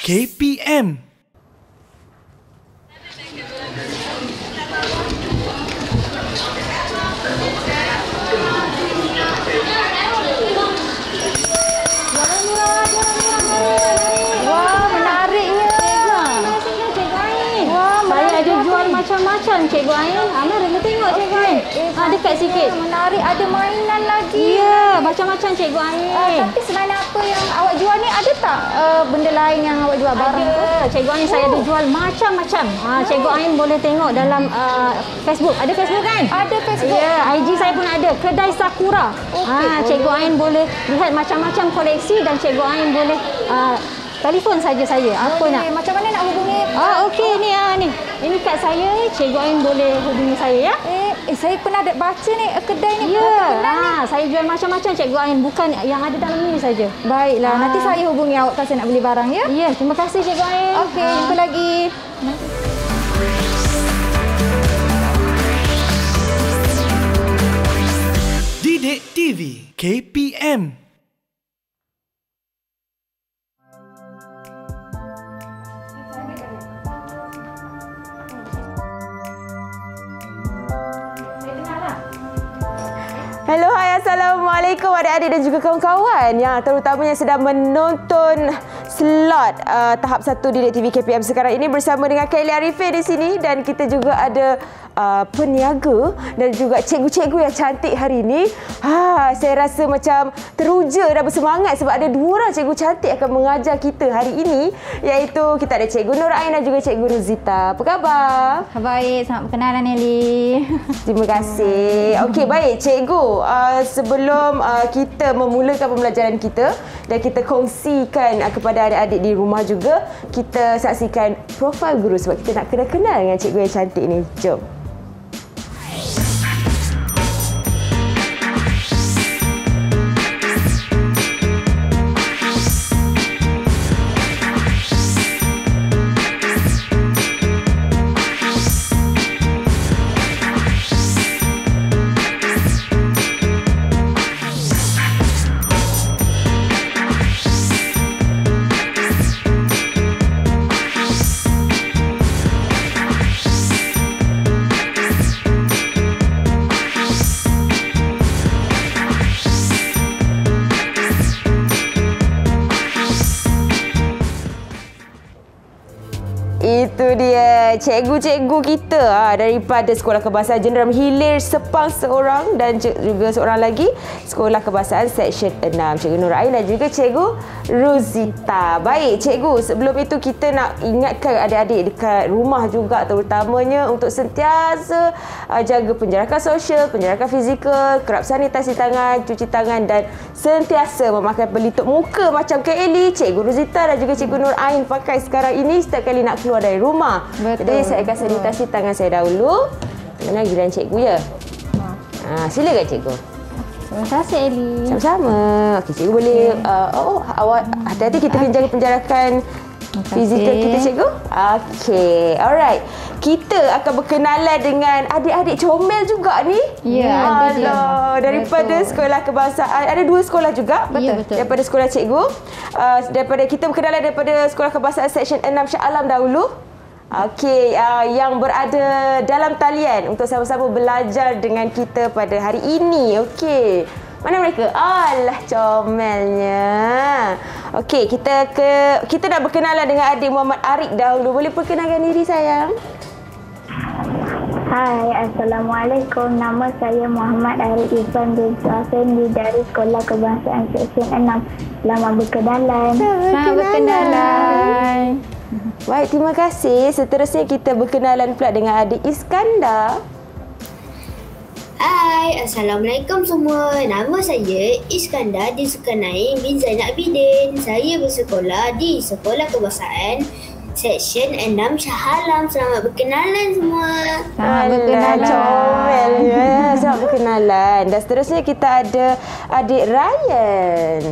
KPM. Macam-macam Cikgu Ain. Mari kita tengok Cikgu Ain. Dekat sikit. Menarik, ada mainan lagi. Ya, macam-macam Cikgu Ain. Tapi selain apa yang awak jual ni, ada tak benda lain yang awak jual barang tu? Cikgu Ain saya ada jual macam-macam. Cikgu Ain boleh tengok dalam Facebook. Ada Facebook kan? Ada Facebook. Ya, IG saya pun ada. Kedai Sakura. Cikgu Ain boleh lihat macam-macam koleksi dan Cikgu Ain boleh telefon saja saya. Apa nak? Macam mana nak hubungi? Okey ni ni. Ini kad saya. Cikgu Ain boleh hubungi saya ya. Saya pernah baca ni kedai ni. Ya. Saya jual macam-macam Cikgu Ain, bukan yang ada dalam ni saja. Baiklah, nanti saya hubungi awak kalau saya nak beli barang ya. Ya, terima kasih Cikgu Ain. Okey, jumpa lagi. Didik TV KPM. Hello, hai, Assalamualaikum adik-adik dan juga kawan-kawan yang terutamanya sedang menonton slot tahap 1 Didik TV KPM sekarang ini bersama dengan Kylie Arifin di sini, dan kita juga ada peniaga dan juga cikgu-cikgu yang cantik hari ini. Saya rasa macam teruja dan bersemangat sebab ada 2 orang cikgu cantik akan mengajar kita hari ini, iaitu kita ada Cikgu Nur Ain dan juga Cikgu Rozita. Apa khabar? Baik, selamat berkenalan Nelly. Terima kasih. Okey, baik cikgu. Sebelum kita memulakan pembelajaran kita dan kita kongsikan kepada adik-adik di rumah juga, kita saksikan profil guru sebab kita nak kenal-kenal dengan cikgu yang cantik ni. Jom. Itu dia cikgu-cikgu kita daripada Sekolah Kebahasaan Jeneral Hilir Sepang seorang dan juga seorang lagi Sekolah Kebahasaan Seksyen 6, Cikgu Nur Ain dan juga Cikgu Rozita. Baik cikgu, sebelum itu kita nak ingatkan adik-adik dekat rumah juga terutamanya untuk sentiasa jaga penjarakan sosial, penjarakan fizikal, kerap sanitasi tangan, cuci tangan dan sentiasa memakai pelitup muka macam Kak Eli, Cikgu Rozita dan juga Cikgu Nur Ain pakai sekarang ini setiap kali nak keluar dari rumah. Betul. Jadi saya akan sanitasi tangan saya dahulu. Mana giliran cikgu ya? Silakan cikgu. Terima kasih Eli. Sama-sama. Okey, cikgu boleh awak hati-hati kita kena jaga penjarakan fizikal kita cikgu. Okey, alright. Kita akan berkenalan dengan adik-adik comel juga ni. Ya, daripada betul. Sekolah Kebahasaan. Ada 2 sekolah juga. Betul. Ya, betul. Daripada sekolah cikgu. Daripada kita berkenalan daripada Sekolah Kebahasaan Seksyen 6 Shah Alam dahulu. Okey, yang berada dalam talian untuk sama-sama belajar dengan kita pada hari ini. Okey. Mana mereka? Alah, comelnya. Okey, kita nak berkenalan dengan adik Muhammad Arik dahulu. Boleh perkenalkan diri sayang? Hai, Assalamualaikum. Nama saya Muhammad Arik Irfan binti Afendi dari Sekolah Kebahasaan Seksyen 6. Selamat berkenalan. Selamat berkenalan. Baik, terima kasih. Seterusnya kita berkenalan pula dengan adik Iskandar. Hai, Assalamualaikum semua. Nama saya Iskandar Disukarnain bin Zainab Bidin. Saya bersekolah di Sekolah Kebahasaan Seksyen 6 Shah Alam. Selamat berkenalan semua. Selamat berkenalan. Comelnya. Selamat berkenalan. Dan seterusnya kita ada adik Ryan.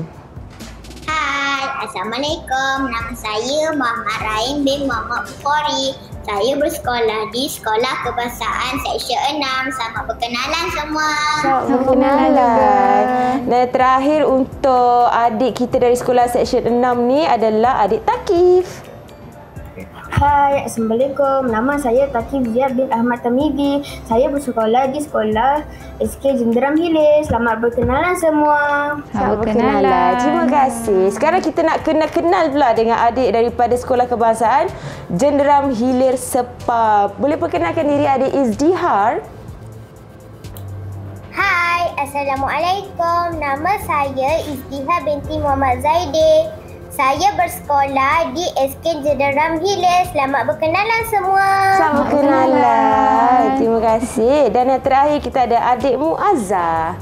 Hai, Assalamualaikum. Nama saya Muhammad Rahim bin Muhammad Bukhari. Saya bersekolah di Sekolah Kebangsaan Seksyen 6. Selamat berkenalan semua. Selamat berkenalan. Dan terakhir untuk adik kita dari sekolah Seksyen 6 ni adalah adik Takif. Hai, Assalamualaikum. Nama saya Takif Ziyad bin Ahmad Tamizi. Saya bersekolah di sekolah SK Jenderam Hilir. Selamat berkenalan semua. Selamat berkenalan. Terima kasih. Sekarang kita nak kenal pula dengan adik daripada Sekolah Kebangsaan Jenderam Hilir Sepang. Boleh perkenalkan diri adik Izdihar? Hai, Assalamualaikum. Nama saya Izdihar binti Muhammad Zaidi. Saya bersekolah di SK Jenderam Hilir. Selamat berkenalan semua. Selamat berkenalan. Terima kasih. Dan yang terakhir kita ada adik Muazzah.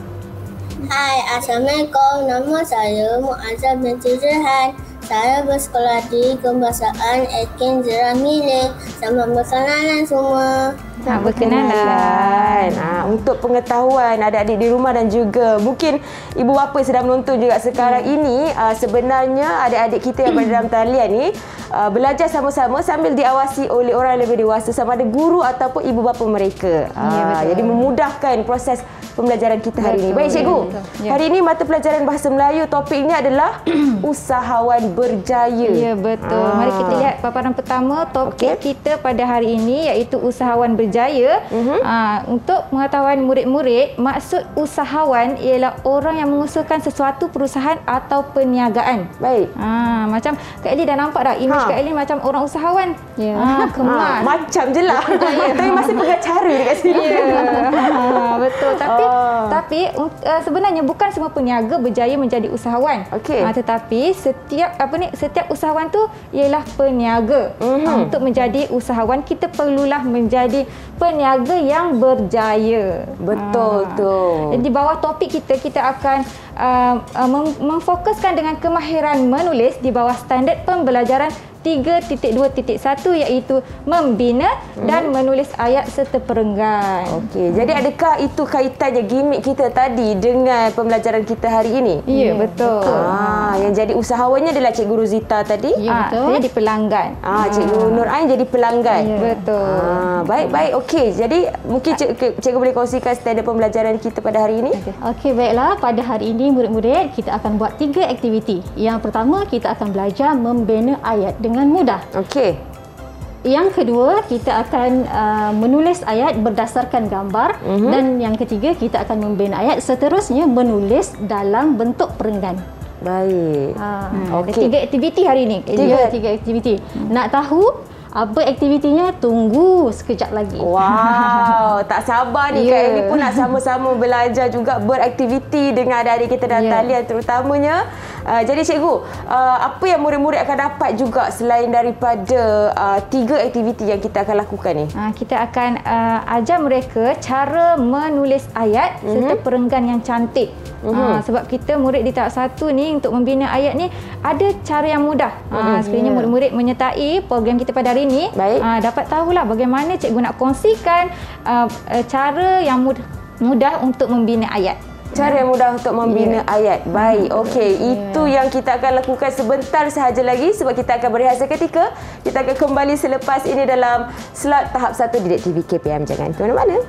Hai, Assalamualaikum. Nama saya Muazzah binti Zurhan. Saya bersekolah di Kebangsaan SK Jenderam Hilir. Selamat berkenalan semua. Selamat berkenalan. Untuk pengetahuan adik-adik di rumah dan juga mungkin ibu bapa sedang menonton juga sekarang ini, sebenarnya adik-adik kita yang berada dalam talian ni belajar sama-sama sambil diawasi oleh orang yang lebih dewasa, sama ada guru ataupun ibu bapa mereka. Jadi memudahkan proses pembelajaran kita hari ini. Baik cikgu, hari ini mata pelajaran Bahasa Melayu topiknya adalah usahawan berjaya. Ya, betul. Mari kita lihat paparan pertama topik kita pada hari ini iaitu usahawan berjaya. Untuk pengetahuan murid-murid, maksud usahawan ialah orang yang mengusahakan sesuatu perusahaan atau perniagaan. Baik. Macam Kak Eli dah nampak dah imej Kak Eli macam orang usahawan. Kemas. Macam je lah. Tapi masih pengacara dekat sini. Betul. Tapi sebenarnya bukan semua peniaga berjaya menjadi usahawan. Tetapi setiap usahawan tu ialah peniaga. Untuk menjadi usahawan kita perlulah menjadi peniaga yang berjaya. Betul tu. Di bawah topik kita akan memfokuskan dengan kemahiran menulis di bawah standard pembelajaran 3.2.1 iaitu membina dan menulis ayat serta perenggan. Okey, jadi adakah itu kaitannya gimmick kita tadi dengan pembelajaran kita hari ini? Ya, betul. Yang jadi usahawannya adalah Cikgu Rozita tadi. Ya, betul. Saya jadi pelanggan. Cikgu Nur Ain jadi pelanggan. Ya. Betul. Baik. Okey, jadi mungkin cikgu boleh kongsikan standard pembelajaran kita pada hari ini? Okey, baiklah. Pada hari ini murid-murid kita akan buat 3 aktiviti. Yang pertama kita akan belajar membina ayat dengan mudah. Okey. Yang kedua, kita akan menulis ayat berdasarkan gambar. Dan yang ketiga, kita akan membina ayat seterusnya menulis dalam bentuk perenggan. Baik. Okey. 3 aktiviti hari ini. 3 aktiviti. Nak tahu apa aktivitinya? Tunggu sekejap lagi. Wow, tak sabar ni Kak Eli pun nak sama-sama belajar juga beraktiviti dengan adik-adik kita dalam talian terutamanya. Jadi cikgu, apa yang murid-murid akan dapat juga selain daripada 3 aktiviti yang kita akan lakukan ni? Kita akan ajar mereka cara menulis ayat serta perenggan yang cantik. Sebab kita murid di tahap 1 ni untuk membina ayat ni ada cara yang mudah. Sekiranya murid-murid menyertai program kita pada hari ini, dapat tahulah bagaimana cikgu nak kongsikan cara yang mudah untuk membina ayat. Cara yang mudah untuk membina ayat. Baik, okey. Itu yang kita akan lakukan sebentar sahaja lagi sebab kita akan berehat seketika. Kita akan kembali selepas ini dalam slot tahap 1 Didik TV KPM. Jangan ke mana-mana.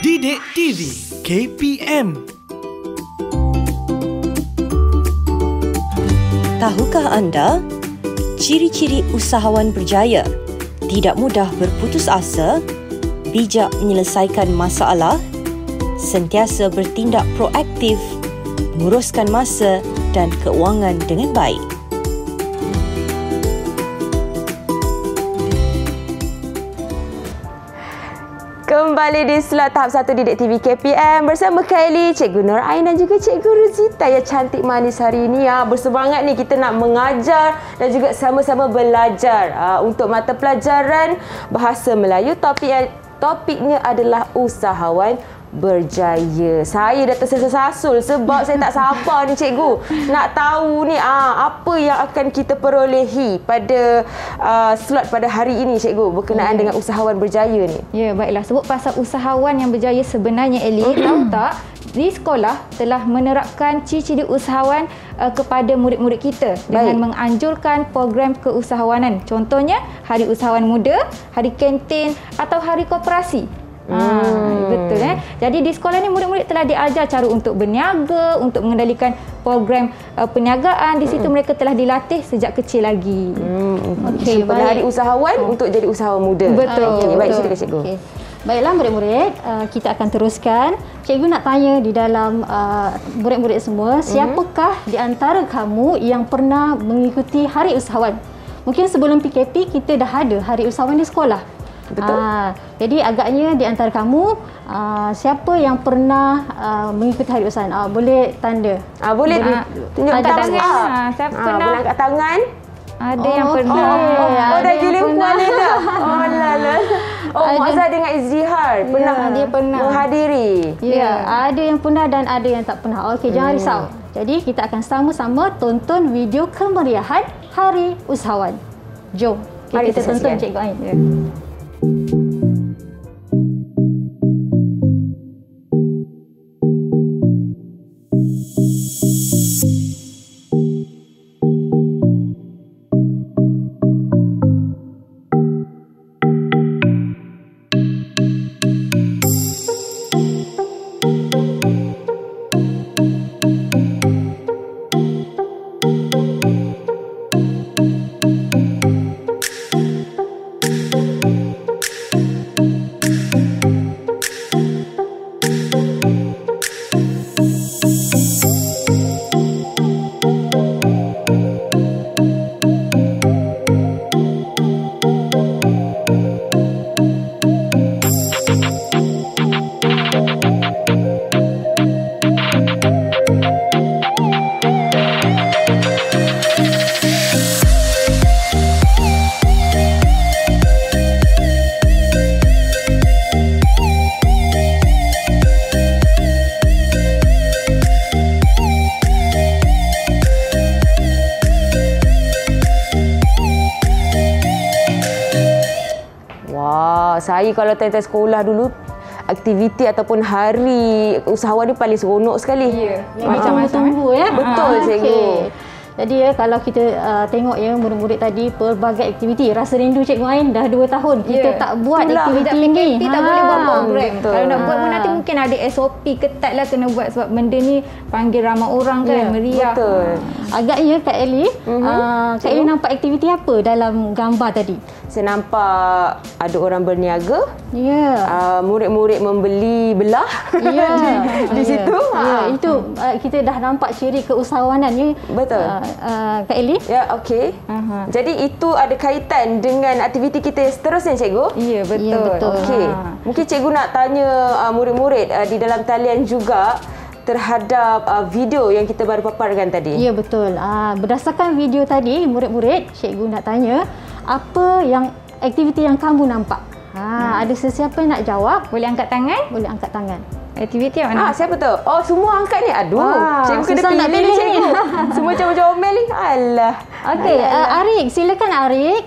Didik TV KPM. Tahukah anda ciri-ciri usahawan berjaya? Tidak mudah berputus asa, bijak menyelesaikan masalah, sentiasa bertindak proaktif, menguruskan masa dan keuangan dengan baik. Kembali di slot tahap 1 Didik TV KPM bersama Kak Eli, Cikgu Nur Ain dan juga Cikgu Rozita yang cantik manis hari ini. Bersemangat ni kita nak mengajar dan juga sama-sama belajar untuk mata pelajaran Bahasa Melayu. Topiknya adalah usahawan berjaya. Saya dah tersasul sebab saya tak sabar ni cikgu nak tahu ni apa yang akan kita perolehi pada slot pada hari ini cikgu berkenaan dengan usahawan berjaya ni. Ya, baiklah. Sebut pasal usahawan yang berjaya sebenarnya, Eli, tahu tak? Di sekolah telah menerapkan ciri-ciri usahawan kepada murid-murid kita dengan menganjurkan program keusahawanan. Contohnya, Hari Usahawan Muda, Hari Kantin atau Hari Koperasi. Betul Jadi di sekolah ni murid-murid telah diajar cara untuk berniaga, untuk mengendalikan program perniagaan. Di situ mereka telah dilatih sejak kecil lagi. Okey, pada Hari Usahawan untuk jadi usahawan muda. Betul. Baik, silakan cikgu. Okay. Baiklah murid-murid, kita akan teruskan. Cikgu nak tanya di dalam murid-murid semua, siapakah di antara kamu yang pernah mengikuti Hari Usahawan? Mungkin sebelum PKP kita dah ada Hari Usahawan di sekolah. Betul. Jadi agaknya di antara kamu siapa yang pernah mengikuti Hari Usahawan? Boleh tanda. Boleh tunjuk tangan. Siapa pernah? Boleh angkat tangan. Ada yang pernah. Dah gila puan ni dah. Lala. Muazzah dengan Izzihar pernah dia pernah menghadiri. Ya, ada yang pernah dan ada yang tak pernah. Okey, jangan risau. Jadi kita akan sama-sama tonton video kemeriahan Hari Usahawan. Jom kita tonton Cikgu Ain. Saya kalau time-time sekolah dulu, aktiviti ataupun hari usahawan ni paling seronok sekali. Ya, macam-macam ya. Betul cikgu. Jadi kalau kita tengok murid-murid tadi pelbagai aktiviti, rasa rindu Cikgu Ain dah 2 tahun kita tak buat aktiviti ni. Tak boleh buat program. Betul. Kalau nak buat pun nanti mungkin ada SOP ketat lah kena buat sebab benda ni panggil ramai orang kan, meriah. Betul. Agaknya Kak Eli, Kak Eli nampak aktiviti apa dalam gambar tadi? Saya nampak ada orang berniaga. Ya. Murid-murid membeli belah. Ya. di situ. Itu kita dah nampak ciri keusahawanan ni. Betul. Kak Eli? Ya, okey. Jadi itu ada kaitan dengan aktiviti kita seterusnya cikgu? Ya, betul. Ya, betul. Okey. Mungkin cikgu nak tanya murid-murid di dalam talian juga terhadap video yang kita baru paparkan tadi. Ya, betul. Berdasarkan video tadi, murid-murid, cikgu nak tanya, apa yang aktiviti yang kamu nampak? Ada sesiapa yang nak jawab? Boleh angkat tangan? Boleh angkat tangan. Aktiviti yang mana? Siapa tu? Oh, semua angkat ni. Aduh, cikgu kena susah nak pilih pilih cikgu. Semua comel-comel ni. Alah. Okey, Arik, silakan Arik.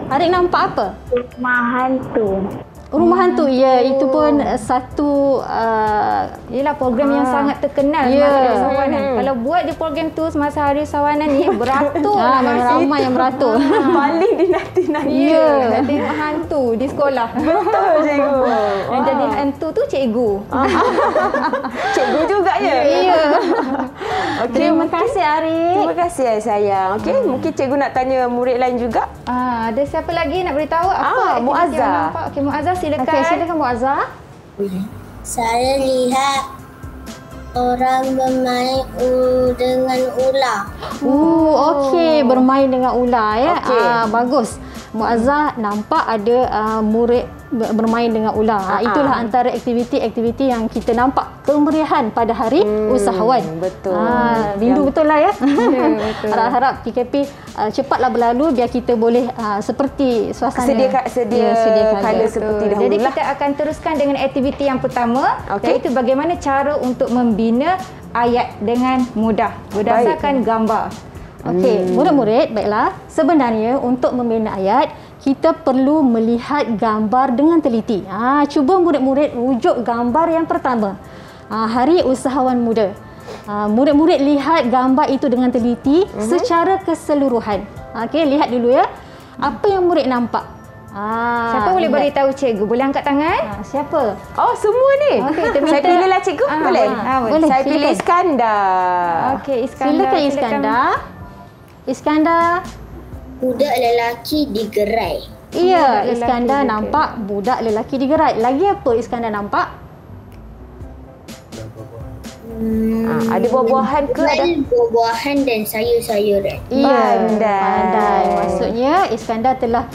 Arik nampak apa? Rumah hantu. Rumah hantu, ya, itu pun satu Ialah program yang sangat terkenal semasa Hari Usahawanan. Kalau buat di program tu semasa Hari Usahawanan ni beratur ramai yang beratur. Paling dinanti-nanti. Ya, tengok hantu di sekolah. Betul cikgu. Yang jadi hantu tu cikgu. Cikgu juga ya? Ya. Okay. Terima kasih Arik. Terima kasih sayang. Okey, mungkin cikgu nak tanya murid lain juga. Ada siapa lagi nak beritahu apa? Muazzah. Okey, Muazzah silakan. Okey, silakan Muazzah. Saya lihat orang bermain dengan ular. Okey, bermain dengan ular ya. Okey. Bagus. Muazzah nampak ada murid bermain dengan ular. Itulah antara aktiviti-aktiviti yang kita nampak kemeriahan pada hari usahawan. Betul. Rindu betul lah ya. Harap-harap PKP cepatlah berlalu biar kita boleh seperti suasana sedia kala seperti dahulu. Jadi kita akan teruskan dengan aktiviti yang pertama, iaitu bagaimana cara untuk membina ayat dengan mudah berdasarkan gambar. Okey, murid-murid, baiklah. Sebenarnya untuk membina ayat, kita perlu melihat gambar dengan teliti. Cuba murid-murid rujuk gambar yang pertama. Hari Usahawan Muda. Murid-murid lihat gambar itu dengan teliti secara keseluruhan. Okey, lihat dulu ya. Apa yang murid nampak? Siapa boleh beritahu cikgu? Boleh angkat tangan? Siapa? Oh, semua ni. Saya pilihlah cikgu. Boleh? Boleh. Saya pilih Iskandar. Okey, Iskandar. Silakan Iskandar. Iskandar. Budak lelaki digerai. Iya, Iskandar nampak budak lelaki digerai. Lagi apa Iskandar nampak? Ada buah-buahan ke? Ada buah-buahan dan sayur-sayuran. Pandai. Maksudnya Iskandar telah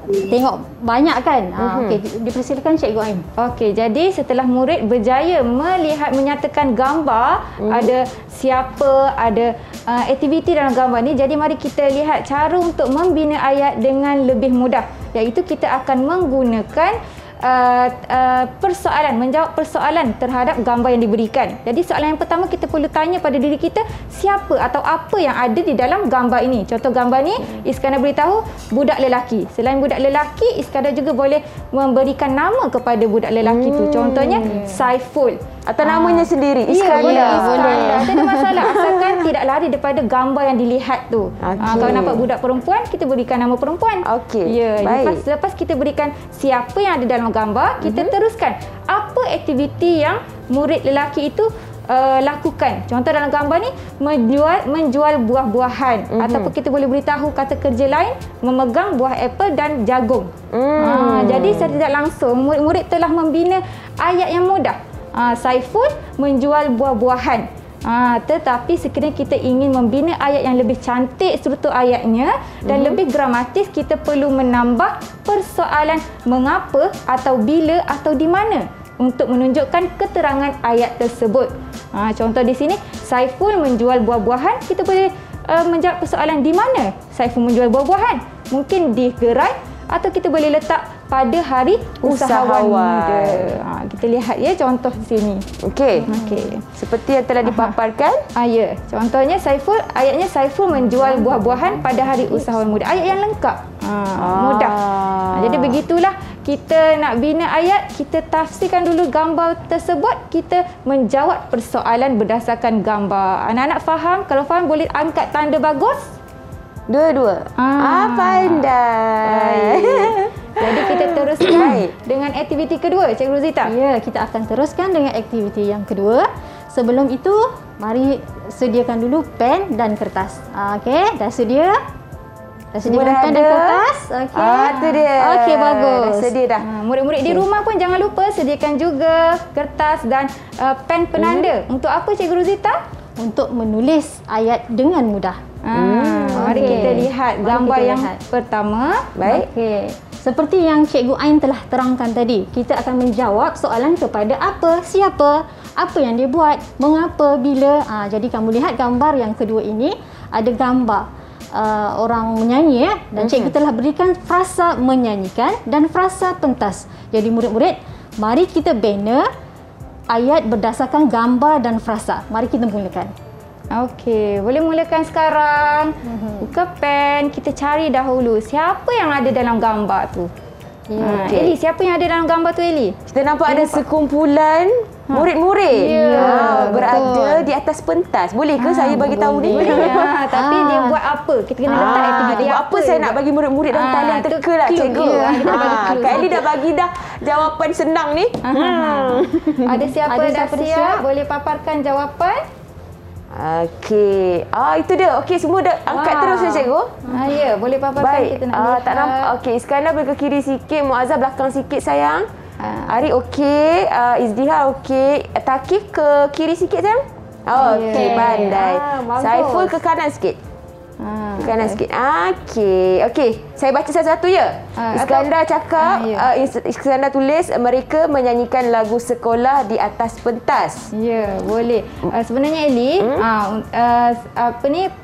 tengok banyak kan? Okey, dipersilakan Cikgu Ain. Okey, jadi setelah murid berjaya menyatakan gambar, ada siapa, ada aktiviti dalam gambar ni, jadi mari kita lihat cara untuk membina ayat dengan lebih mudah, iaitu kita akan menggunakan menjawab persoalan terhadap gambar yang diberikan. Jadi soalan yang pertama kita perlu tanya pada diri kita, siapa atau apa yang ada di dalam gambar ini. Contoh gambar ni, Iskandar beritahu budak lelaki. Selain budak lelaki, Iskandar juga boleh memberikan nama kepada budak lelaki itu. Contohnya Saiful. Atau namanya sendiri, Iskandar. Boleh. Tak ada masalah, asalkan tidak lari daripada gambar yang dilihat tu. Kalau nampak budak perempuan, kita berikan nama perempuan. Lepas kita berikan siapa yang ada dalam gambar, kita teruskan apa aktiviti yang murid lelaki itu lakukan. Contoh dalam gambar ni, menjual buah-buahan, ataupun kita boleh beritahu kata kerja lain, memegang buah apple dan jagung. Jadi secara tidak langsung murid-murid telah membina ayat yang mudah. Saiful menjual buah-buahan. Tetapi sekiranya kita ingin membina ayat yang lebih cantik struktur ayatnya dan lebih gramatis, kita perlu menambah persoalan mengapa atau bila atau di mana untuk menunjukkan keterangan ayat tersebut. Contoh di sini, Saiful menjual buah-buahan, kita boleh menjawab persoalan di mana Saiful menjual buah-buahan. Mungkin di gerai, atau kita boleh letak pada hari usahawan muda. Kita lihat ya contoh di sini. Okey. Seperti yang telah dipaparkan. Ya. Contohnya ayatnya Saiful menjual buah-buahan pada hari usahawan muda. Ayat yang lengkap. Mudah. Jadi begitulah kita nak bina ayat, kita tafsirkan dulu gambar tersebut, kita menjawab persoalan berdasarkan gambar. Anak-anak faham? Kalau faham boleh angkat tanda bagus. Dua-dua. Pandai. Jadi kita teruskan dengan aktiviti kedua, Cikgu Rozita. Ya, kita akan teruskan dengan aktiviti yang kedua. Sebelum itu, mari sediakan dulu pen dan kertas. Okey, dah sedia? Dah sediakan pen dan kertas? Okey. Itu dia. Okey, bagus. Dah sedia dah. Murid-murid di rumah pun jangan lupa sediakan juga kertas dan pen penanda. Untuk apa, Cikgu Rozita? Untuk menulis ayat dengan mudah. Mari kita lihat gambar yang pertama. Baik. Seperti yang Cikgu Ain telah terangkan tadi, kita akan menjawab soalan kepada apa, siapa, apa yang dia buat, mengapa, bila. Jadi kamu lihat gambar yang kedua ini, ada gambar orang menyanyi ya, dan cikgu telah berikan frasa menyanyikan dan frasa pentas. Jadi murid-murid, mari kita bina ayat berdasarkan gambar dan frasa. Mari kita mulakan. Okey, boleh mulakan sekarang. Buka pen, kita cari dahulu siapa yang ada dalam gambar tu. Eli, siapa yang ada dalam gambar tu, Eli? Kita nampak ada sekumpulan murid-murid berada di atas pentas. Boleh ke saya bagi tahu ni? Boleh. Tapi dia buat apa? Kita kena letak aktiviti apa saya nak bagi murid-murid dalam talian teka lah, cikgu. Kak Eli dah bagi dah jawapan senang ni. Ada siapa dah siap? Boleh paparkan jawapan? Okey. Itu dia. Okey, semua dah angkat terus ya, cikgu? Ya, boleh paparkan. Kita nak lihat. Tak nampak. Okey, Iskandar boleh ke kiri sikit. Muazzah belakang sikit, sayang. Ari okey. Izdihar okey. Takif ke kiri sikit, sayang? Okey, pandai. Saiful ke kanan sikit. Kanan sikit. Okey. Saya baca satu-satu ya. Iskandar cakap, Iskandar tulis mereka menyanyikan lagu sekolah di atas pentas. Ya, boleh. Sebenarnya Eli,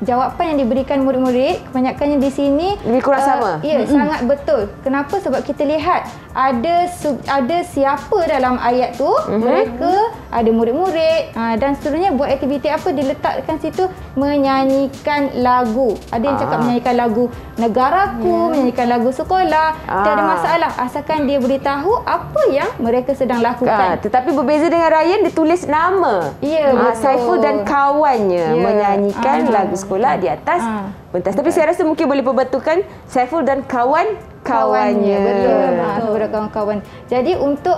jawapan yang diberikan murid-murid kebanyakannya di sini lebih kurang sama. Ya, sangat betul. Kenapa? Sebab kita lihat ada siapa dalam ayat tu, mereka ada murid-murid dan seterusnya buat aktiviti apa, diletakkan situ menyanyikan lagu. Ada yang cakap menyanyikan lagu negaraku, menyanyikan lagu sekolah. Tiada masalah asalkan dia beritahu apa yang mereka sedang lakukan. Tetapi berbeza dengan Ryan, dia tulis nama. Ya, betul. Saiful dan kawannya menyanyikan lagu sekolah di atas pentas. Tapi saya rasa mungkin boleh perbetulkan Saiful dan kawannya. Betul. Kepada kawan-kawan. Jadi untuk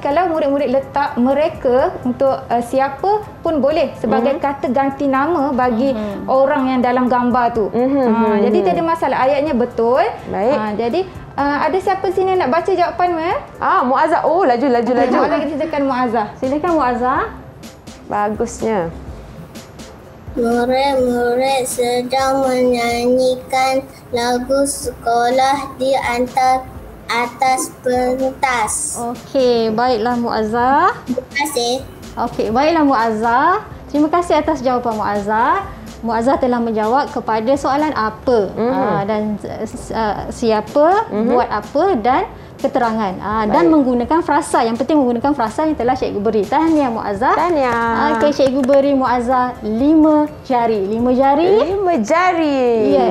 kalau murid-murid letak mereka untuk siapa pun boleh sebagai kata ganti nama bagi orang yang dalam gambar tu. Jadi tiada masalah, ayatnya betul. Baik. Jadi ada siapa sini nak baca jawapan Muazzah. Laju. Muazzah, kita silakan Muazzah. Silakan Muazzah. Bagusnya. Murid-murid sedang menyanyikan lagu sekolah di atas pentas. Okey, baiklah Muazzah. Terima kasih. Okey, baiklah Muazzah. Terima kasih atas jawapan Muazzah. Muazzah telah menjawab kepada soalan apa dan siapa, buat apa dan keterangan dan menggunakan frasa. Yang penting menggunakan frasa yang telah cikgu beri. Tahniah Muazzah. Tahniah. Okey, cikgu beri Muazzah 5 jari. 5 jari. 5 jari. Ya.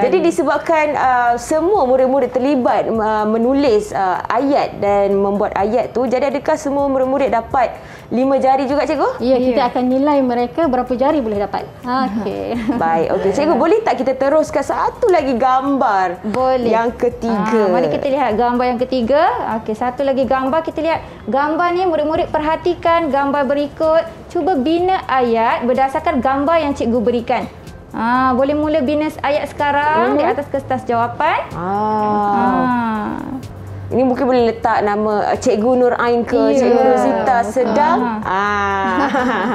Jadi disebabkan semua murid-murid terlibat menulis ayat dan membuat ayat tu, jadi adakah semua murid-murid dapat 5 jari juga cikgu? Ya, kita akan nilai mereka berapa jari boleh dapat. Okey. Baik, okey. Cikgu, boleh tak kita teruskan satu lagi gambar? Boleh. Yang ketiga. Mari kita lihat gambar yang ketiga. Okey, satu lagi gambar, kita lihat gambar ni, murid-murid perhatikan gambar berikut. Cuba bina ayat berdasarkan gambar yang cikgu berikan. Boleh mula bina ayat sekarang di atas kertas jawapan. Ini mungkin boleh letak nama Cikgu Nur Ain ke Cikgu Rosita sedang.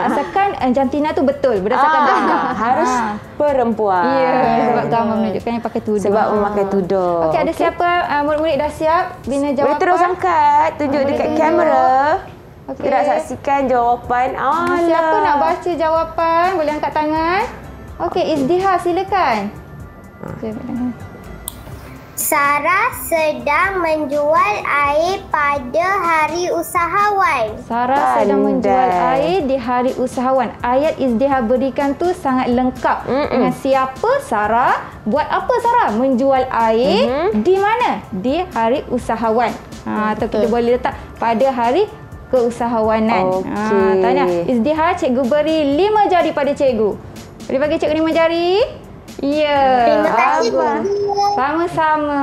Asalkan jantina tu betul berdasarkan gambar. Harus perempuan. Ya, sebab gambar menunjukkan yang pakai tudung. Sebab memakai tudung. Okey, ada siapa murid-murid dah siap bina jawapan? Boleh terus angkat, tunjuk dekat kamera. Okey. Kita nak saksikan jawapan. Siapa nak baca jawapan? Boleh angkat tangan. Okey, Izdihar silakan. Sarah sedang menjual air pada hari usahawan. Sarah sedang menjual air di hari usahawan. Ayat Izdihar berikan tu sangat lengkap. Dengan siapa Sarah, buat apa Sarah? Menjual air di mana? Di hari usahawan. Atau kita boleh letak pada hari keusahawanan. Tanya Izdihar, cikgu beri 5 jari pada cikgu. Boleh bagi cikgu 5 jari? Ya. Terima kasih. Sama-sama.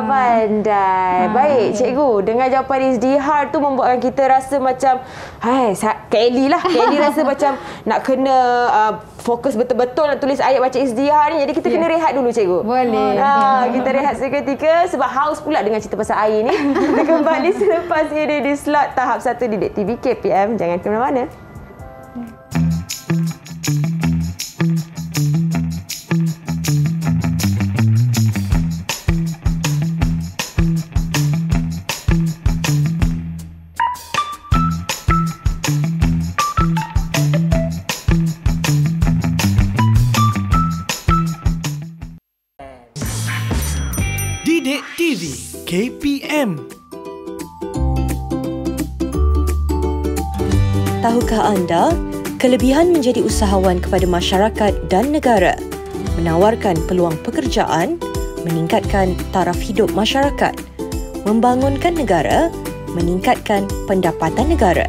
Pandai. Baik, cikgu. Dengan jawapan Izdihar tu membuatkan kita rasa macam Kak Eli lah. Kak Eli rasa macam nak kena fokus betul-betul nak tulis ayat baca Izdihar ni. Jadi kita kena rehat dulu cikgu. Boleh. Kita rehat seketika sebab haus pula dengan cerita pasal air ni. Kita kembali selepas ini di slot tahap 1 Didik TV KPM. Jangan ke mana-mana. Didik TV KPM. Tahukah anda, kelebihan menjadi usahawan kepada masyarakat dan negara, menawarkan peluang pekerjaan, meningkatkan taraf hidup masyarakat, membangunkan negara, meningkatkan pendapatan negara.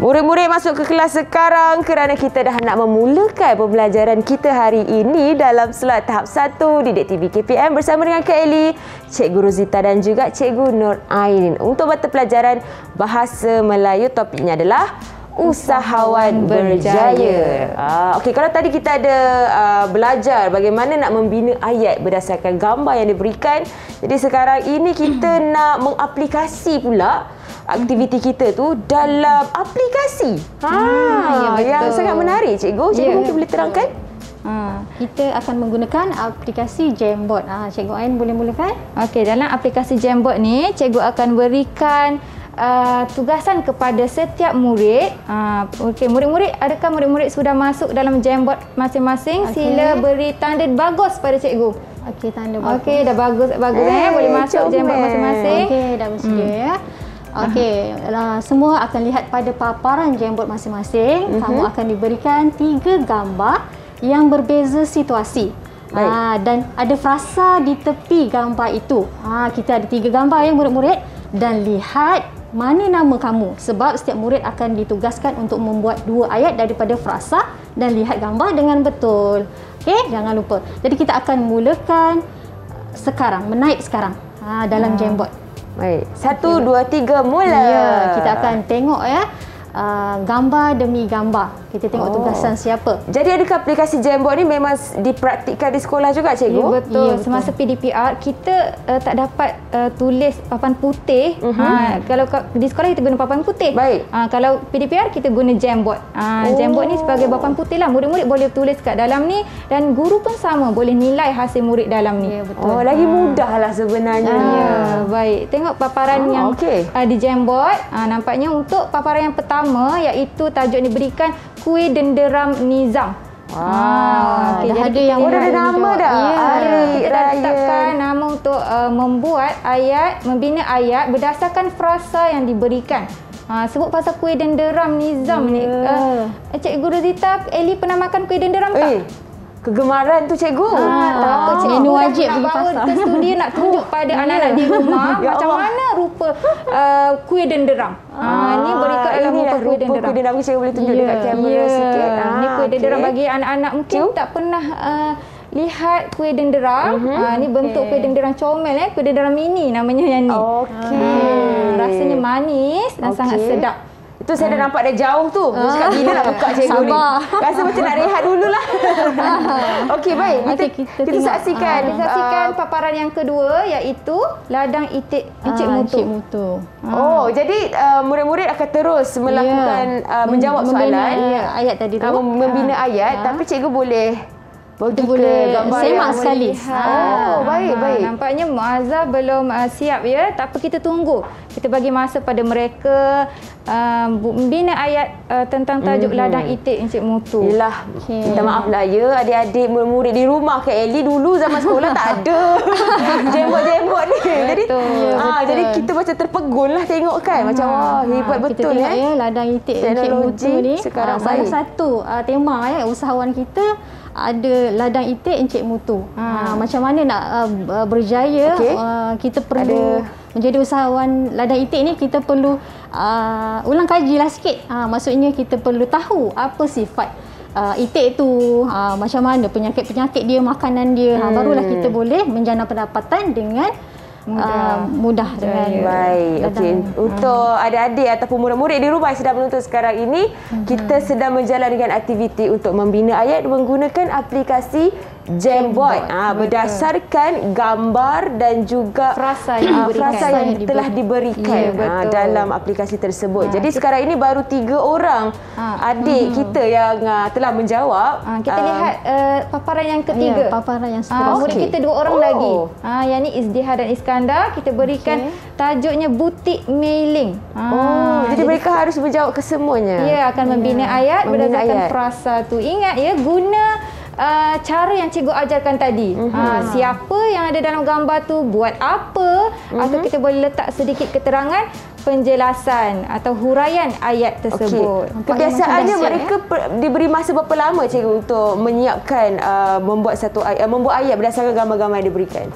Murid-murid masuk ke kelas sekarang kerana kita dah nak memulakan pembelajaran kita hari ini dalam slot tahap 1 Didik TV KPM bersama dengan Kak Eli, Cikgu Rosita dan juga Cikgu Nur Ain. Untuk mata pelajaran Bahasa Melayu, topiknya adalah usahawan berjaya. Okey, kalau tadi kita ada belajar bagaimana nak membina ayat berdasarkan gambar yang diberikan. Jadi sekarang ini kita nak mengaplikasi pula aktiviti kita tu dalam aplikasi. Yang sangat menarik, cikgu. Cikgu mungkin boleh terangkan? Kita akan menggunakan aplikasi Jamboard. Cikgu Ain boleh mulakan? Okey, dalam aplikasi Jamboard ni, cikgu akan berikan tugasan kepada setiap murid. Okey, murid-murid, adakah murid-murid sudah masuk dalam Jamboard masing-masing? Sila beri tanda bagus pada cikgu. Okey, tanda bagus. Okey, dah bagus boleh masuk Jamboard masing-masing. Okey, dah bersedia ya. Okey, semua akan lihat pada paparan Jamboard masing-masing. Kamu akan diberikan 3 gambar yang berbeza situasi. Dan ada frasa di tepi gambar itu. Kita ada 3 gambar ya murid-murid, dan lihat mana nama kamu, sebab setiap murid akan ditugaskan untuk membuat 2 ayat daripada frasa dan lihat gambar dengan betul. Okey, jangan lupa. Jadi kita akan mulakan sekarang, menaip sekarang dalam Jamboard. Baik. 1, 2, 3 mula. Ya, kita akan tengok ya. Gambar demi gambar. Kita tengok tugasan siapa. Jadi adakah aplikasi Jamboard ni memang dipraktikkan di sekolah juga, cikgu? Ya, betul. Semasa PDPR kita tak dapat tulis papan putih. Kalau di sekolah kita guna papan putih. Baik. Kalau PDPR kita guna Jamboard. Jamboard ni sebagai papan putih lah. Murid-murid boleh tulis kat dalam ni, dan guru pun sama boleh nilai hasil murid dalam ni. Ya, betul. Lagi mudah lah sebenarnya. Ya, baik. Tengok paparan yang di Jamboard. Nampaknya untuk paparan yang pertama, iaitu tajuk ni berikan Kuih Denderam Nizam. Jadi ada yang ada nama dah. Kita dah letakkan nama untuk membuat ayat, membina ayat berdasarkan frasa yang diberikan. Sebut pasal kuih denderam Nizam ni. Cikgu Rozita, Eli pernah makan kuih denderam tak? Kegemaran tu, cikgu. Tak apa, cikgu Menu wajib nak pergi bawa pasar. ke studio nak tunjuk pada anak-anak di rumah macam mana rupa kuih denderam. Ni berikan dalam muka kuih denderam. Kuih denderam, cikgu boleh tunjuk dekat kamera sikit. Ni kuih denderam bagi anak-anak mungkin tak pernah lihat kuih denderam. Ni bentuk kuih denderam comel, kuih denderam mini namanya yang ni. Rasanya manis dan sangat sedap. Itu saya dah nampak dah jauh tu. Cakap bila nak buka cikgu ni. Rasa macam nak rehat dululah. Okey, baik. Kita saksikan. Kita saksikan paparan yang kedua, iaitu ladang itik Encik Mutu. Jadi murid-murid akan terus melakukan menjawab soalan. Ayat tadi tu. Membina ayat, tapi cikgu boleh kita boleh semak sekali. Baik. Nampaknya Muazzah belum siap ya. Tak apa, kita tunggu. Kita bagi masa pada mereka membina ayat tentang tajuk ladang itik Encik Mutu. Yelah, minta maaf lah ya adik-adik murid-murid di rumah Kak Eli. Dulu zaman sekolah tak ada Jamboard ni. Jadi jadi kita macam terpegun lah tengok kan. Macam hebat betul kita tengok ladang itik Encik Mutu ni. Sekarang salah satu tema usahawan kita ada ladang itik Encik Mutu. Macam mana nak berjaya, kita perlu menjadi usahawan ladang itik ni, kita perlu ulang kajilah sikit. Maksudnya kita perlu tahu apa sifat itik tu, macam mana penyakit-penyakit dia, makanan dia. Barulah kita boleh menjana pendapatan dengan mudah dengan baik. Untuk adik-adik ataupun murid-murid di rumah yang sedang menonton sekarang ini, kita sedang menjalankan aktiviti untuk membina ayat menggunakan aplikasi Jamboard. Berdasarkan gambar dan juga frasa yang telah diberikan dalam aplikasi tersebut. Jadi sekarang ini baru 3 orang adik kita yang telah menjawab. Kita lihat paparan yang ketiga. Paparan yang seterusnya. Murid kita 2 orang lagi. Yang ni Izdihar dan Iskandar. Kita berikan tajuknya butik mailing. Jadi mereka harus menjawab kesemuanya. Ya, akan membina ayat berdasarkan frasa tu. Ingat ya, guna cara yang cikgu ajarkan tadi. Siapa yang ada dalam gambar tu, buat apa, atau kita boleh letak sedikit keterangan penjelasan atau huraian ayat tersebut. Kebiasaannya mereka diberi masa berapa lama, cikgu, untuk menyiapkan membuat ayat berdasarkan gambar-gambar yang diberikan?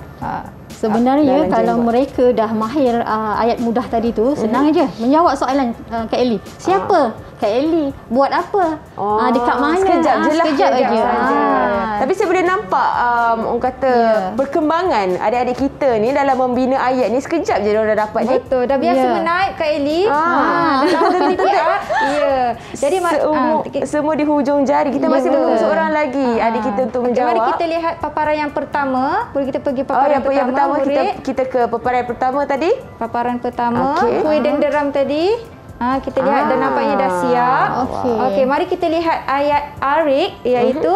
Sebenarnya kalau mereka dah mahir ayat mudah tadi tu, senang aja menjawab soalan Kak Eli. Siapa? Kak Eli. Buat apa? Dekat mana? Sekejap aja. Tapi saya boleh nampak orang kata perkembangan adik-adik kita ni dalam membina ayat ni sekejap je diorang dah dapat ni. Betul. Dah biasa menaip Kak Eli. Dalam PDPR. Jadi semua di hujung jari. Kita masih menunggu seorang lagi adik kita untuk menjawab. Mari kita lihat paparan yang pertama. Boleh kita pergi paparan pertama. Kita ke paparan pertama tadi. Paparan pertama, kuih denderam tadi. Kita lihat dan nampaknya dah siap. Okey, mari kita lihat ayat Arik, iaitu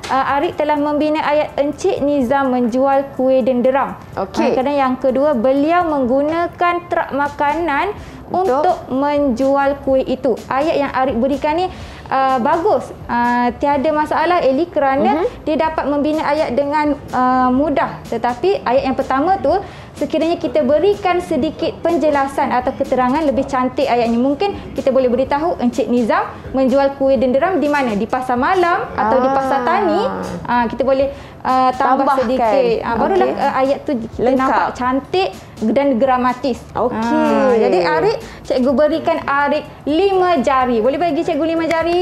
Arik telah membina ayat Encik Nizam menjual kuih denderam. Kerana yang kedua, beliau menggunakan trak makanan untuk menjual kuih itu. Ayat yang Arik berikan ni bagus. Tiada masalah Eli, kerana dia dapat membina ayat dengan mudah. Tetapi ayat yang pertama tu, sekiranya kita berikan sedikit penjelasan atau keterangan, lebih cantik ayatnya. Mungkin kita boleh beritahu Encik Nizam menjual kuih denderam di mana? Di pasar malam atau di pasar tani. Kita boleh tambahkan sedikit. Barulah ayat tu nampak cantik dan gramatis. Jadi Arik, cikgu berikan Arik 5 jari. Boleh bagi cikgu 5 jari?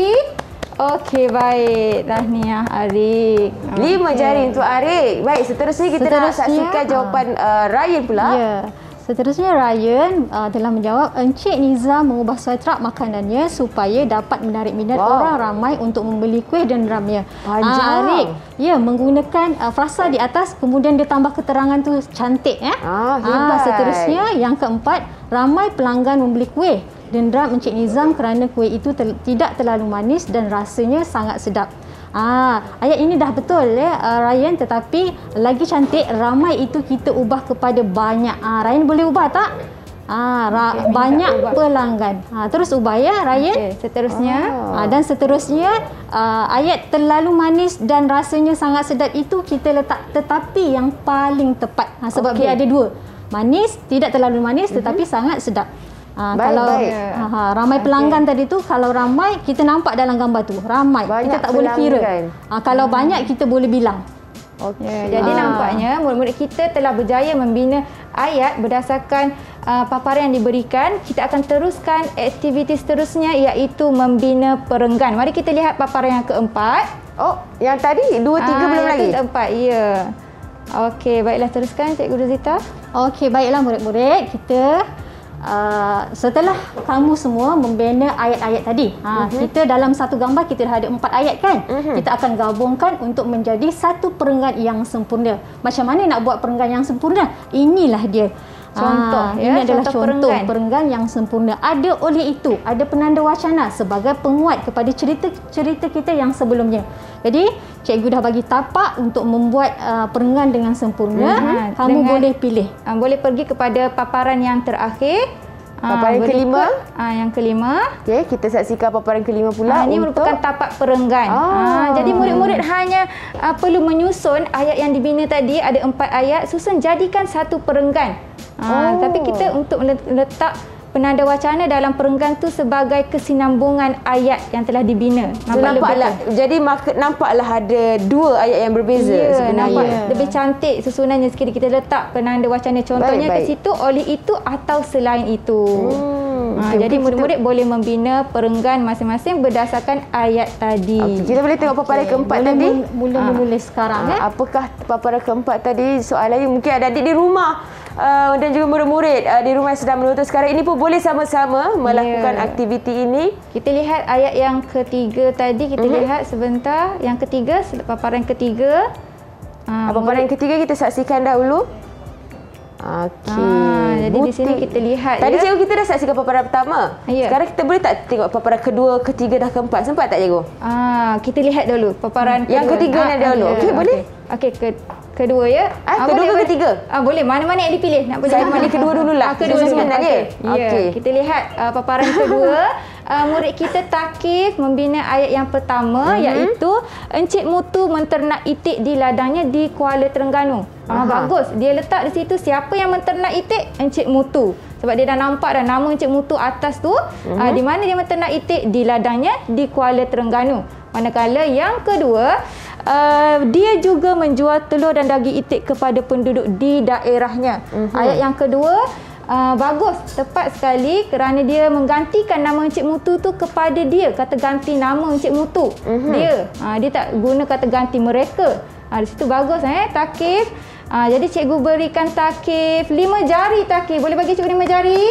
Okey, baik. Tahniah Arik. 5 jari untuk Arik. Baik, seterusnya kita nak saksikan jawapan Ryan pula. Ya. Seterusnya Ryan telah menjawab, Encik Nizam mengubah suatrak makanannya supaya dapat menarik minat orang ramai untuk membeli kuih denderamnya. Arik menggunakan frasa di atas, kemudian dia tambah keterangan tu cantik ya. Hebat. Seterusnya yang keempat, ramai pelanggan membeli kuih denderam Encik Nizam kerana kuih itu tidak terlalu manis dan rasanya sangat sedap. Ayat ini dah betul ya Ryan, tetapi lagi cantik, ramai itu kita ubah kepada banyak. Ryan boleh ubah tak? Banyak pelanggan. Terus ubah ya Ryan. Seterusnya. Dan seterusnya ayat terlalu manis dan rasanya sangat sedap itu kita letak tetapi yang paling tepat. Sebab dia ada dua. Manis, tidak terlalu manis tetapi sangat sedap. Ramai pelanggan tadi tu, kalau ramai kita nampak dalam gambar tu, ramai banyak kita tak boleh kira. Kalau banyak kita boleh bilang. Jadi nampaknya murid-murid kita telah berjaya membina ayat berdasarkan paparan yang diberikan. Kita akan teruskan aktiviti seterusnya, iaitu membina perenggan. Mari kita lihat paparan yang keempat. Yang tadi 2, 3 belum lagi? Yang keempat, ya. Okey, baiklah, teruskan Cikgu Rozita. Okey, baiklah murid-murid, kita setelah kamu semua membina ayat-ayat tadi, kita dalam satu gambar kita dah ada 4 ayat kan? Kita akan gabungkan untuk menjadi satu perenggan yang sempurna. Macam mana nak buat perenggan yang sempurna? Inilah dia. Contoh, ini adalah contoh perenggan yang sempurna. Ada oleh itu, ada penanda wacana sebagai penguat kepada cerita kita yang sebelumnya. Jadi, cikgu dah bagi tapak untuk membuat perenggan dengan sempurna. Kamu boleh pilih. Boleh pergi kepada paparan yang terakhir. Paparan kelima. Yang kelima. Okey, kita saksikan paparan kelima pula. Ini merupakan tapak perenggan. Jadi murid-murid hanya perlu menyusun ayat yang dibina tadi. Ada 4 ayat. Susun jadikan satu perenggan. Tapi kita untuk letak penanda wacana dalam perenggan tu sebagai kesinambungan ayat yang telah dibina. Jadi nampaklah ada 2 ayat yang berbeza sebenarnya. Lebih cantik susunannya sekiranya kita letak penanda wacana contohnya ke situ, oleh itu atau selain itu. Jadi murid-murid boleh membina perenggan masing-masing berdasarkan ayat tadi. Kita boleh tengok paparan keempat tadi. Mula menulis sekarang. Apakah paparan keempat tadi? Soalannya mungkin ada adik di rumah dan juga murid-murid di rumah yang sedang menonton sekarang ini pun boleh sama-sama melakukan aktiviti ini. Kita lihat ayat yang ketiga tadi. Kita lihat sebentar. Yang ketiga, paparan ketiga. Paparan yang ketiga kita saksikan dahulu. Jadi di sini kita lihat tadi cikgu kita dah saksikan paparan pertama. Sekarang kita boleh tak tengok paparan kedua, ketiga dan keempat? Sempat tak cikgu? Kita lihat dulu paparan yang ketiga ni dahulu. Okey, boleh? Okey, kedua ya. Kedua ke ketiga? Boleh. Mana-mana yang dipilih. Nak saya pilih kedua dululah. Kedua sebenarnya. Okey. Kita lihat paparan kedua. Murid kita Takif membina ayat yang pertama, iaitu Encik Mutu menternak itik di ladangnya di Kuala Terengganu. Bagus. Dia letak di situ siapa yang menternak itik? Encik Mutu. Sebab dia dah nampak dah nama Encik Mutu atas tu. Di mana dia menternak itik? Di ladangnya di Kuala Terengganu. Manakala yang kedua, dia juga menjual telur dan daging itik kepada penduduk di daerahnya. Ayat yang kedua bagus, tepat sekali kerana dia menggantikan nama Encik Mutu tu kepada dia. Kata ganti nama Encik Mutu. Dia tak guna kata ganti mereka. Di situ bagus Takif. Jadi cikgu berikan Takif 5 jari. Takif, boleh bagi cikgu 5 jari?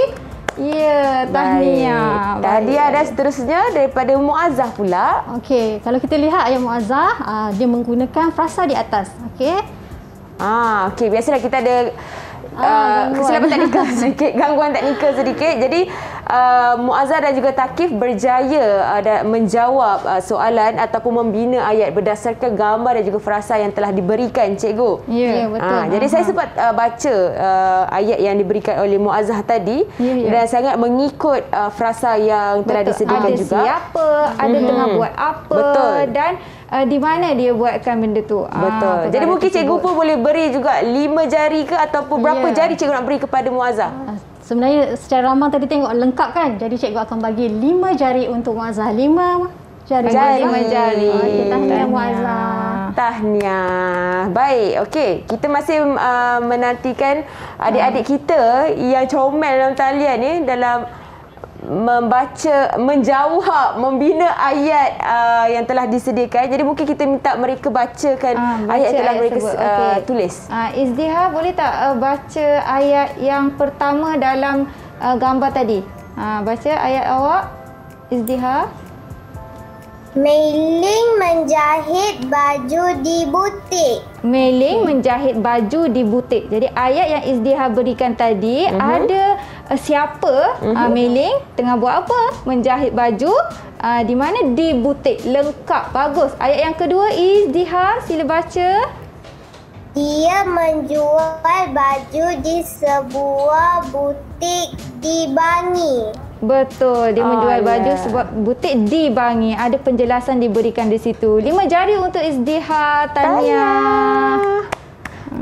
Ya, tahniah. Tahniah dan seterusnya daripada Muazzah pula. Okey, kalau kita lihat ayat Muazzah, dia menggunakan frasa di atas. Okey. Okey, biasalah kita ada kesilapan teknikal sedikit, gangguan teknikal sedikit. Jadi Muazzah dan juga Thaqif berjaya menjawab soalan ataupun membina ayat berdasarkan gambar dan juga frasa yang telah diberikan cikgu. Ya, betul. Jadi saya sempat baca ayat yang diberikan oleh Muazzah tadi dan sangat mengikut frasa yang telah disediakan ada juga. Siapa, ada tengah buat apa, dan di mana dia buatkan benda tu. Betul. Jadi mungkin cikgu pun boleh beri juga 5 jari ke ataupun berapa jari cikgu nak beri kepada Muazzah? Sebenarnya secara ramah tadi tengok lengkap kan. Jadi cikgu akan bagi 5 jari untuk Muazzah. 5 jari. 5 jari. Okey, tahniah Muazzah. Tahniah. Baik, okey. Kita masih menantikan adik-adik kita yang comel dalam talian ni dalam menjawab, membina ayat yang telah disediakan. Jadi mungkin kita minta mereka bacakan ayat yang telah mereka tulis. Izdihar, boleh tak baca ayat yang pertama dalam gambar tadi? Baca ayat awak, Izdihar. Meiling menjahit baju di butik. Meiling menjahit baju di butik. Jadi ayat yang Izdihar berikan tadi ada siapa, Meiling tengah buat apa? Menjahit baju di mana? Di butik. Lengkap, bagus. Ayat yang kedua, Izdihar, sila baca. Dia menjual baju di sebuah butik di Bangi. Betul, dia menjual baju sebuah butik di Bangi. Ada penjelasan diberikan di situ. 5 jari untuk Izdihar. Tahniah.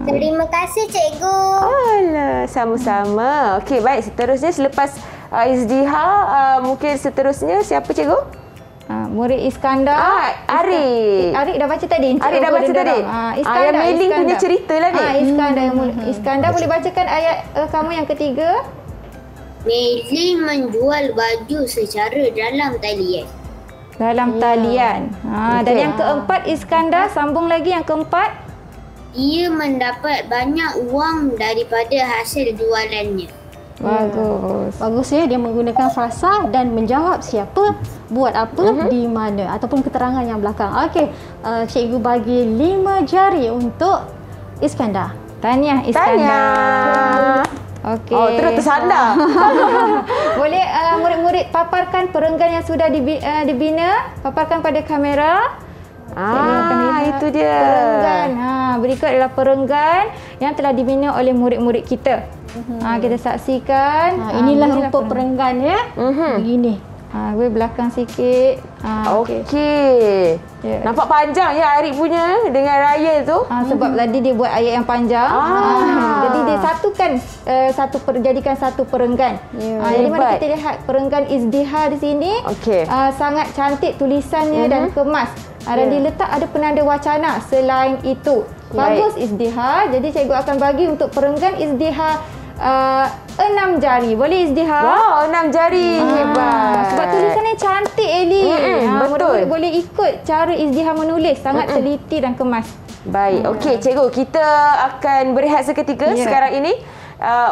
Terima kasih cikgu. Alah, sama-sama. Okey, baik. Seterusnya selepas Izdihar, mungkin seterusnya siapa cikgu? Murid Iskandar. Arik. Arik dah baca tadi. Arik dah baca tadi. Iskandar. Yang Meiling punya cerita lah ni. Iskandar. Iskandar boleh bacakan ayat kamu yang ketiga? Meiling menjual baju secara dalam talian. Dalam talian. Dan yang keempat, Iskandar, sambung lagi yang keempat. Ia mendapat banyak wang daripada hasil jualannya. Bagus. Bagus ya, dia menggunakan frasa dan menjawab siapa, buat apa, di mana ataupun keterangan yang belakang. Okey, cikgu bagi 5 jari untuk Iskandar. Tahniah Iskandar. Okey. Oh, terus tersandar. Boleh murid-murid paparkan perenggan yang sudah dibina, paparkan pada kamera. Itu dia. Perenggan. Berikut adalah perenggan yang telah dibina oleh murid-murid kita. Kita saksikan. Inilah rupa perenggan ya. Begini. Gue belakang sikit. Okey. Nampak panjang ya Arik punya dengan raya tu. Sebab tadi dia buat ayat yang panjang. Jadi dia satukan jadikan satu perenggan. Jadi mari kita lihat perenggan Izdihar di sini. Sangat cantik tulisannya dan kemas. Dan diletak ada penanda wacana selain itu. Bagus Izdihar. Jadi cikgu akan bagi untuk perenggan Izdihar 6 jari. Boleh Izdihar? Wow, 6 jari. Hebat. Sebab tulisannya cantik Eli. Betul. Boleh ikut cara Izdihar menulis. Sangat teliti dan kemas. Baik. Okey cikgu, kita akan berehat seketika sekarang ini.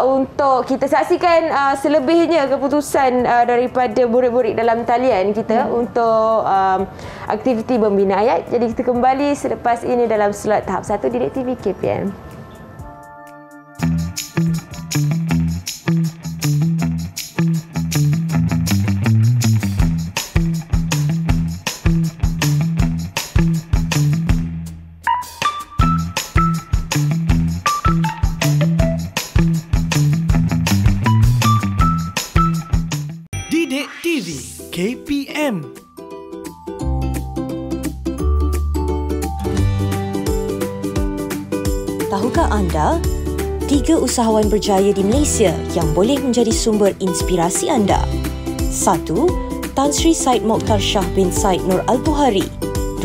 Untuk kita saksikan selebihnya keputusan daripada murid-murid dalam talian kita untuk aktiviti membina ayat. Jadi kita kembali selepas ini dalam slot tahap 1 Didik TV KPM. Didik TV KPM. Tahukah anda 3 usahawan berjaya di Malaysia yang boleh menjadi sumber inspirasi anda? 1. Tan Sri Said Mokhtar Shah bin Said Nur Al-Buhari.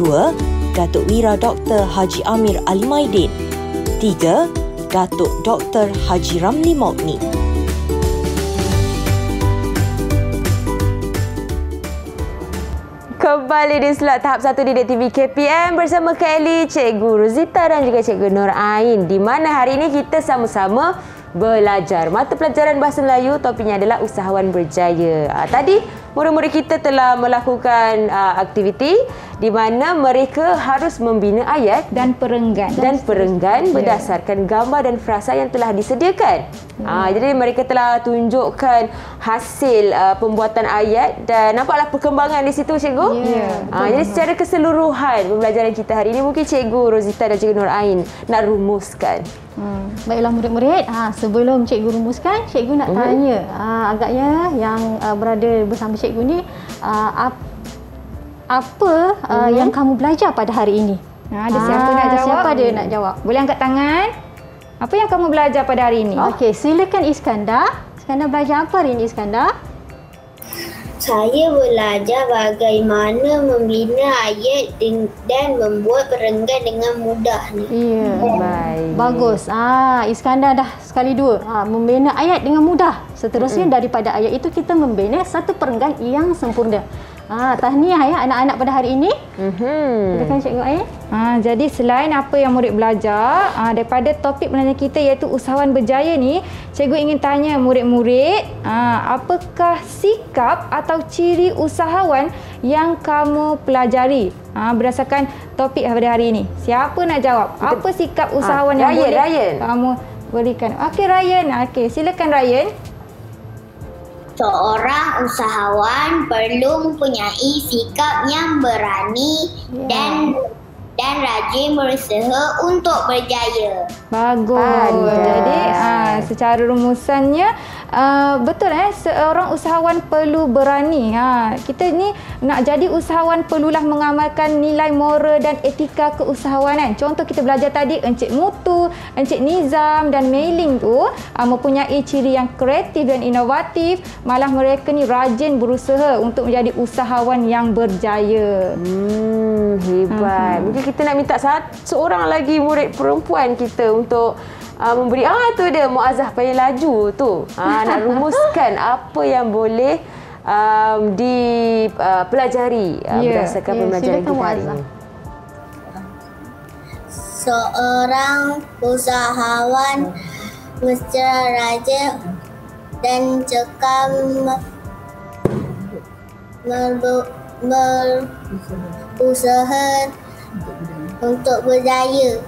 2. Datuk Wira Dr. Haji Amir Ali Maidin. 3. Datuk Dr. Haji Ramli Maukni. Kembali di slot tahap 1 Didik TV KPM bersama Kak Elly, Cikgu Rozita dan juga Cikgu Nur Ain. Di mana hari ini kita sama-sama belajar. Mata pelajaran Bahasa Melayu topiknya adalah Usahawan Berjaya. Tadi murid-murid kita telah melakukan aktiviti di mana mereka harus membina ayat dan perenggan berdasarkan gambar dan frasa yang telah disediakan. Jadi mereka telah tunjukkan hasil pembuatan ayat dan nampaklah perkembangan di situ, cikgu. Jadi secara keseluruhan pembelajaran kita hari ini, mungkin cikgu Rozita dan cikgu Nur Ain nak rumuskan. Baiklah murid-murid, sebelum cikgu rumuskan, cikgu nak tanya agaknya yang berada bersama cikgu ni, apa yang kamu belajar pada hari ini? Ada siapa nak jawab? Siapa dia nak jawab? Boleh angkat tangan. Apa yang kamu belajar pada hari ini? Okey, silakan Iskandar. Iskandar belajar apa hari ini, Iskandar? Saya belajar bagaimana membina ayat dan membuat perenggan dengan mudah ni. Baik. Bagus. Iskandar dah sekali dua. Membina ayat dengan mudah. Seterusnya daripada ayat itu kita membina satu perenggan yang sempurna. Tahniah ya anak-anak pada hari ini. Silakan Cikgu Ain. Jadi selain apa yang murid belajar, daripada topik pelajaran kita iaitu Usahawan Berjaya ni, cikgu ingin tanya murid-murid, apakah sikap atau ciri usahawan yang kamu pelajari berdasarkan topik pada hari ini? Siapa nak jawab? Apa sikap usahawan yang boleh kamu berikan? Okey, Ryan. Okey, silakan Ryan. Seorang usahawan perlu mempunyai sikap yang berani dan rajin berusaha untuk berjaya. Bagus. Jadi secara rumusannya betul seorang usahawan perlu berani. Kita ni nak jadi usahawan perlulah mengamalkan nilai moral dan etika keusahawanan. Contoh kita belajar tadi, Encik Mutu, Encik Nizam dan Meiling tu mempunyai ciri yang kreatif dan inovatif. Malah mereka ni rajin berusaha untuk menjadi usahawan yang berjaya. Hebat. Mungkin kita nak minta seorang lagi murid perempuan kita untuk memberi tu dia Muazzah Payah Laju tu. Nak rumuskan apa yang boleh dipelajari berdasarkan pembelajaran kita hari ini. Seorang usahawan mesti rajin dan cekam berusaha untuk berjaya.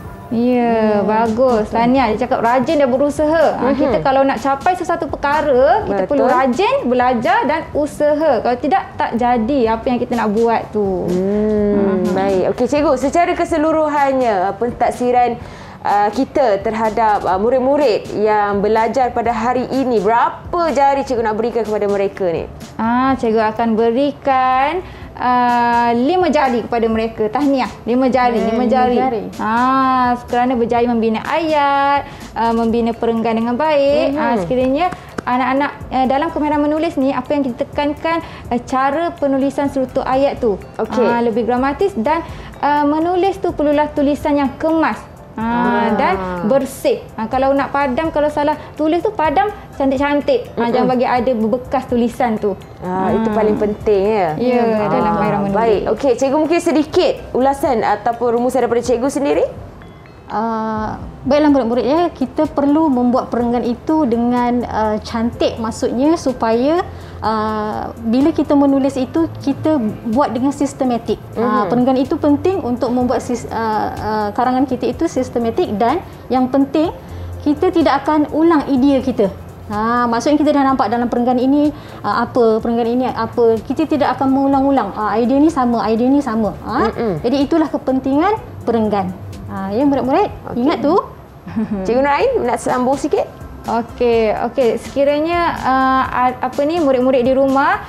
Bagus. Tahniah, dia cakap rajin dan berusaha. Kita kalau nak capai sesuatu perkara, kita perlu rajin, belajar dan usaha. Kalau tidak, tak jadi apa yang kita nak buat tu. Baik. Okey, cikgu, secara keseluruhannya pentaksiran kita terhadap murid-murid yang belajar pada hari ini, berapa jari cikgu nak berikan kepada mereka ni? Cikgu akan berikan 5 jari kepada mereka. Tahniah, 5 jari. Kerana berjaya membina ayat, membina perenggan dengan baik. Sekiranya anak-anak dalam kemahiran menulis ni, apa yang kita tekankan, cara penulisan struktur ayat tu lebih dramatis dan menulis tu perlulah tulisan yang kemas. Dan bersih. Kalau nak padam, kalau salah tulis tu padam cantik-cantik. Jangan bagi ada bekas tulisan tu. Itu paling penting ya. Dalam kemahiran menulis. Baik. Okey, cikgu mungkin sedikit ulasan ataupun rumusan daripada cikgu sendiri. Baiklah murid-murid kita perlu membuat perenggan itu dengan cantik, maksudnya supaya bila kita menulis itu kita buat dengan sistematik. Perenggan itu penting untuk membuat karangan kita itu sistematik dan yang penting kita tidak akan ulang idea kita. Maksudnya kita dah nampak dalam perenggan ini perenggan ini apa, kita tidak akan mengulang-ulang. Idea ni sama. Jadi itulah kepentingan perenggan. Ya murid-murid, ingat tu. Cikgu Nain nak sambung sikit? Okey. Sekiranya murid-murid di rumah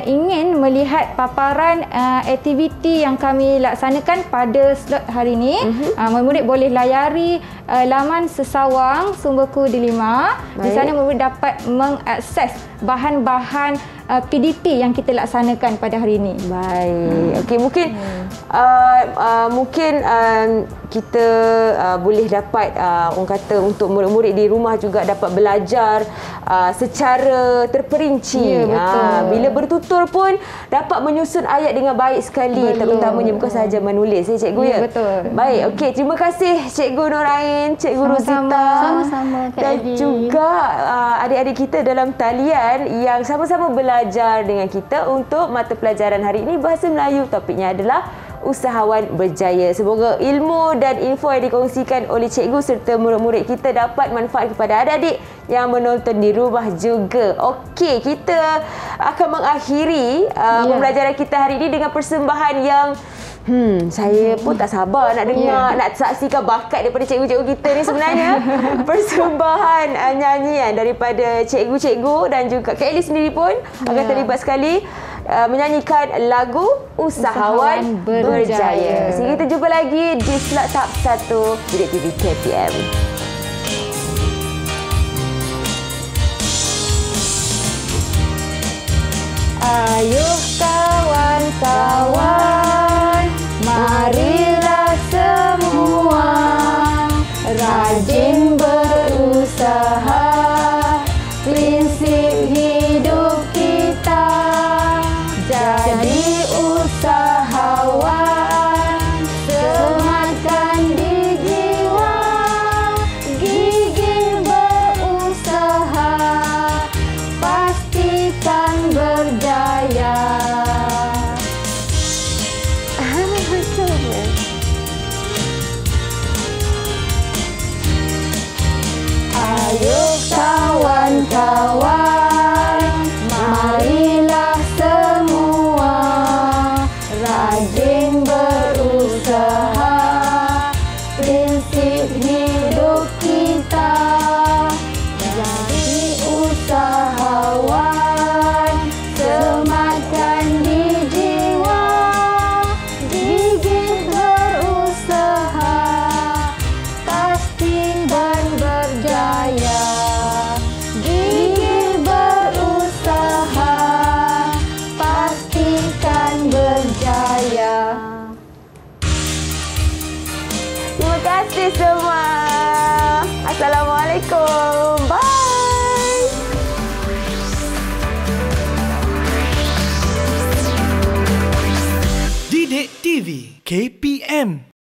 ingin melihat paparan aktiviti yang kami laksanakan pada slot hari ini, murid-murid boleh layari laman Sesawang Sumberku Delima. Di sana murid dapat mengakses bahan-bahan PDP yang kita laksanakan pada hari ini. Baik. Okey, mungkin kita boleh dapat orang kata untuk murid-murid di rumah juga dapat belajar secara terperinci. Ya, betul. Bila bertutur pun dapat menyusun ayat dengan baik sekali, terutamanya bukan sahaja menulis cikgu ya. Betul. Baik, okey, terima kasih Cikgu Nur Ain, Cikgu Rosita. Sama-sama, Kak Dan Adi. juga adik-adik kita dalam talian yang sama-sama belajar dengan kita untuk mata pelajaran hari ini Bahasa Melayu. Topiknya adalah Usahawan Berjaya. Semoga ilmu dan info yang dikongsikan oleh cikgu serta murid-murid kita dapat manfaat kepada adik-adik yang menonton di rumah juga. Okey, kita akan mengakhiri pembelajaran kita hari ini dengan persembahan yang saya pun tak sabar nak dengar, nak saksikan bakat daripada cikgu-cikgu kita ni sebenarnya. Persembahan nyanyian daripada cikgu-cikgu dan juga Kak Eli sendiri pun akan terlibat sekali menyanyikan lagu Usahawan Berjaya. Sehingga kita jumpa lagi di slot tahap 1 Didik TV KPM. Ayuh kawan-kawan, marilah semua rajin berusaha, prinsip hidup kita jadi usahawan, sematkan di jiwa, gigih berusaha, pastikan berjaya. Ayuh kawan-kawan, marilah semua rajin berusaha, prinsip hidup kita jadi usahawan, sematkan di jiwa, gigih berusaha, pasti dan berjaya. Gigih berusaha, pastikan berjaya. Terima kasih semua. Assalamualaikum. Bye. Didik TV KPM